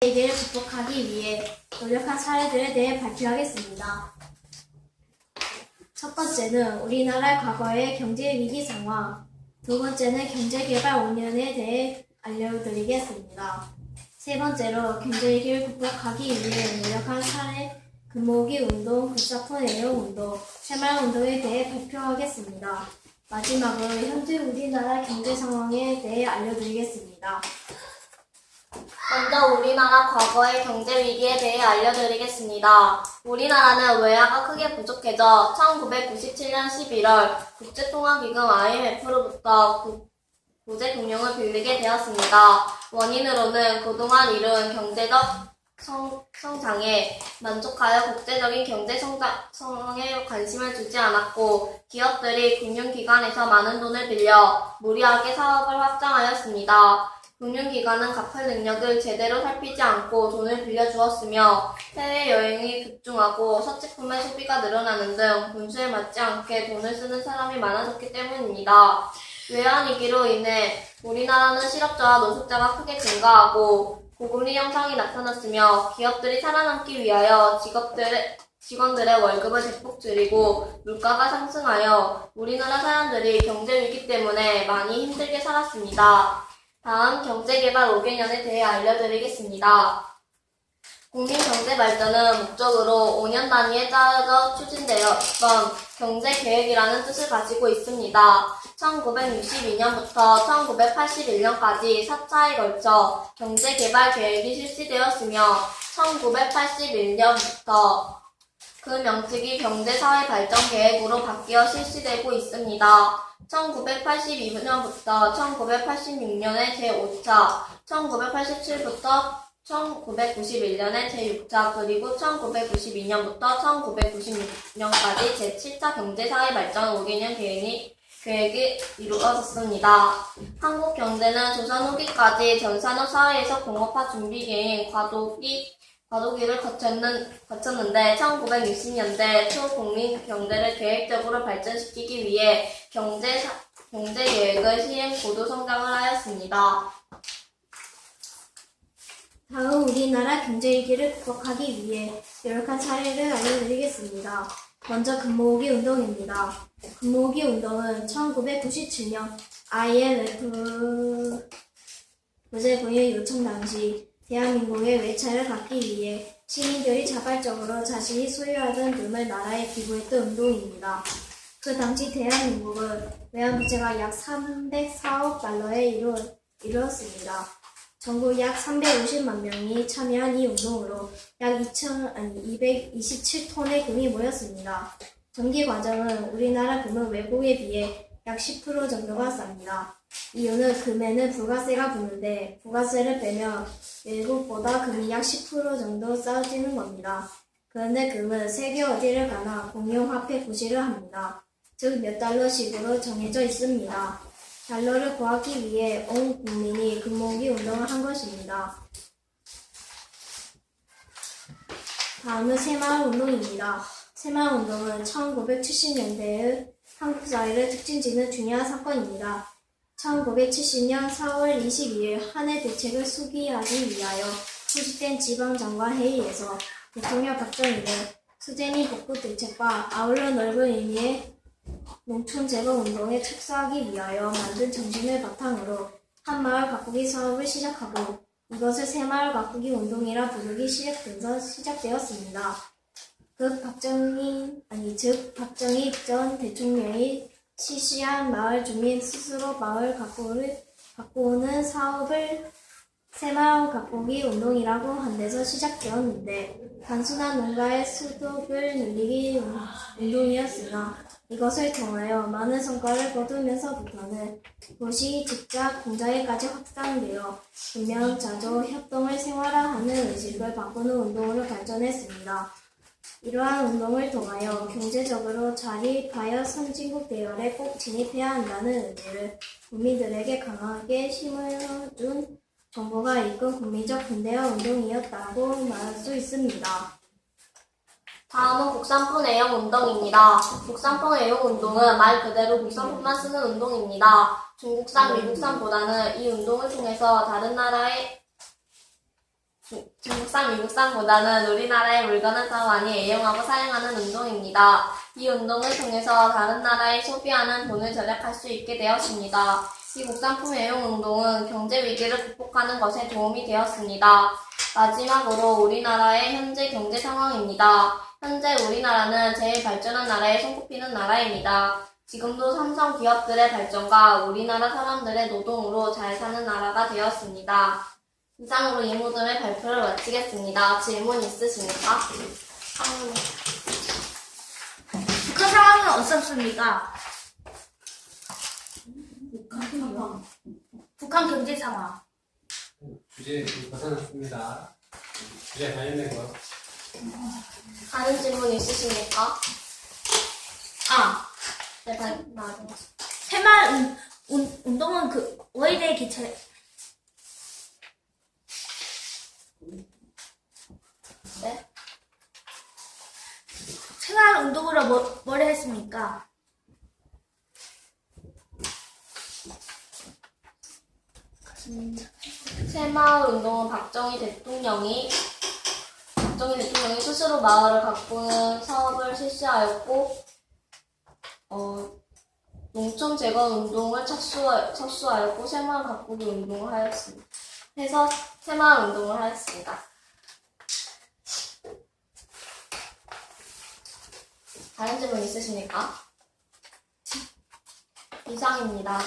위기를 극복하기 위해 노력한 사례들에 대해 발표하겠습니다. 첫 번째는 우리나라의 과거의 경제 위기 상황, 두 번째는 경제개발 5년에 대해 알려드리겠습니다. 세 번째로 경제 위기를 극복하기 위해 노력한 사례, 근무기 운동, 국사폰 애용 운동, 새마을 운동에 대해 발표하겠습니다. 마지막으로 현재 우리나라 경제 상황에 대해 알려드리겠습니다. 먼저 우리나라 과거의 경제 위기에 대해 알려드리겠습니다. 우리나라는 외화가 크게 부족해져 1997년 11월 국제통화기금 IMF로부터 구제금융을 빌리게 되었습니다. 원인으로는 그동안 이룬 경제적 성장에 만족하여 국제적인 경제 성장에 관심을 주지 않았고 기업들이 금융기관에서 많은 돈을 빌려 무리하게 사업을 확장하였습니다. 금융기관은 갚을 능력을 제대로 살피지 않고 돈을 빌려주었으며 해외여행이 급증하고 사치품의 소비가 늘어나는 등 분수에 맞지 않게 돈을 쓰는 사람이 많아졌기 때문입니다. 외환위기로 인해 우리나라는 실업자와 노숙자가 크게 증가하고 고금리 현상이 나타났으며 기업들이 살아남기 위하여 직원들의 월급을 대폭 줄이고 물가가 상승하여 우리나라 사람들이 경제위기 때문에 많이 힘들게 살았습니다. 다음 경제개발 5개년에 대해 알려드리겠습니다. 국민경제발전은 목적으로 5년 단위에 짜여져 추진되었던 경제계획이라는 뜻을 가지고 있습니다. 1962년부터 1981년까지 4차에 걸쳐 경제개발계획이 실시되었으며 1981년부터 그 명칭이 경제사회발전계획으로 바뀌어 실시되고 있습니다. 1982년부터 1986년의 제5차, 1987부터 1991년의 제6차, 그리고 1992년부터 1996년까지 제7차 경제사회발전 5개년 계획이 이루어졌습니다. 한국 경제는 조선 후기까지 전산업 사회에서 공업화 준비계획 과도기를 거쳤는데 1960년대 초 국민 경제를 계획적으로 발전시키기 위해 경제계획을 시행 고도 성장을 하였습니다. 다음 우리나라 경제위기를 극복하기 위해 노력한 사례를 알려드리겠습니다. 먼저 근무오기 운동입니다. 근무오기 운동은 1997년 IMF 구제금융 요청 당시 대한민국의 외채를 갚기 위해 시민들이 자발적으로 자신이 소유하던 돈을 나라에 기부했던 운동입니다. 그 당시 대한민국은 외환부채가 약 304억 달러에 이르렀습니다. 전국 약 350만 명이 참여한 이 운동으로 약 227톤의 금이 모였습니다. 전기 과정은 우리나라 금은 외국에 비해 약 10% 정도가 쌉니다. 이유는 금에는 부가세가 붙는데 부가세를 빼면 외국보다 금이 약 10% 정도 싸지는 겁니다. 그런데 금은 세계 어디를 가나 공용화폐 구시를 합니다. 즉 몇 달러씩으로 정해져 있습니다. 달러를 구하기 위해 온 국민이 금모으기 운동을 한 것입니다. 다음은 새마을 운동입니다. 새마을 운동은 1970년대의 한국 사회를 특징 짓는 중요한 사건입니다. 1970년 4월 22일 한 해 대책을 수기하기 위하여 소집된 지방장관회의에서 대통령 박정희는 수재미 복구 대책과 아울러 넓은 의미의 농촌 재건 운동에 착수하기 위하여 만든 정신을 바탕으로 한 마을 가꾸기 사업을 시작하고 이것을 새마을 가꾸기 운동이라 부르기 시작되었습니다. 박정희 전 대통령이 실시한 마을 주민 스스로 마을 가꾸는 사업을 새마을 가꾸기 운동이라고 한 데서 시작되었는데 단순한 농가의 소득을 늘리기 운동이었으나 이것을 통하여 많은 성과를 거두면서부터는 도시, 직장, 공장에까지 확산되어 분명, 자조, 협동을 생활화하는 의식을 바꾸는 운동으로 발전했습니다. 이러한 운동을 통하여 경제적으로 자립하여 선진국 대열에 꼭 진입해야 한다는 의지를 국민들에게 강하게 심어준 정부가 이끈 국민적 근대화 운동이었다고 말할 수 있습니다. 다음은 국산품 애용 운동입니다. 국산품 애용 운동은 말 그대로 국산품만 쓰는 운동입니다. 중국산, 미국산보다는 이 운동을 통해서 다른 나라의 중국산, 미국산보다는 우리나라의 물건을 더 많이 애용하고 사용하는 운동입니다. 이 운동을 통해서 다른 나라에 소비하는 돈을 절약할 수 있게 되었습니다. 이 국산품 애용 운동은 경제 위기를 극복하는 것에 도움이 되었습니다. 마지막으로 우리나라의 현재 경제 상황입니다. 현재 우리나라는 제일 발전한 나라에 손꼽히는 나라입니다. 지금도 삼성 기업들의 발전과 우리나라 사람들의 노동으로 잘 사는 나라가 되었습니다. 이상으로 이 모둠의 발표를 마치겠습니다. 질문 있으십니까? 북한 상황은 어떻습니까? 북한 경제 상황. 주제 벗어났습니다. 주제 관련된 거. 다른 질문 있으십니까? 아, 네, 말씀하세요. 새마을 운동은 그 월대 개최. 네? 새마을 운동으로 뭘 했습니까? 새마을 운동은 박정희 대통령이 스스로 마을을 가꾸는 사업을 실시하였고, 농촌 재건 운동을 착수하였고, 새마을 가꾸기 운동을 하였습니다. 해서 새마을 운동을 하였습니다. 다른 질문 있으십니까? 이상입니다.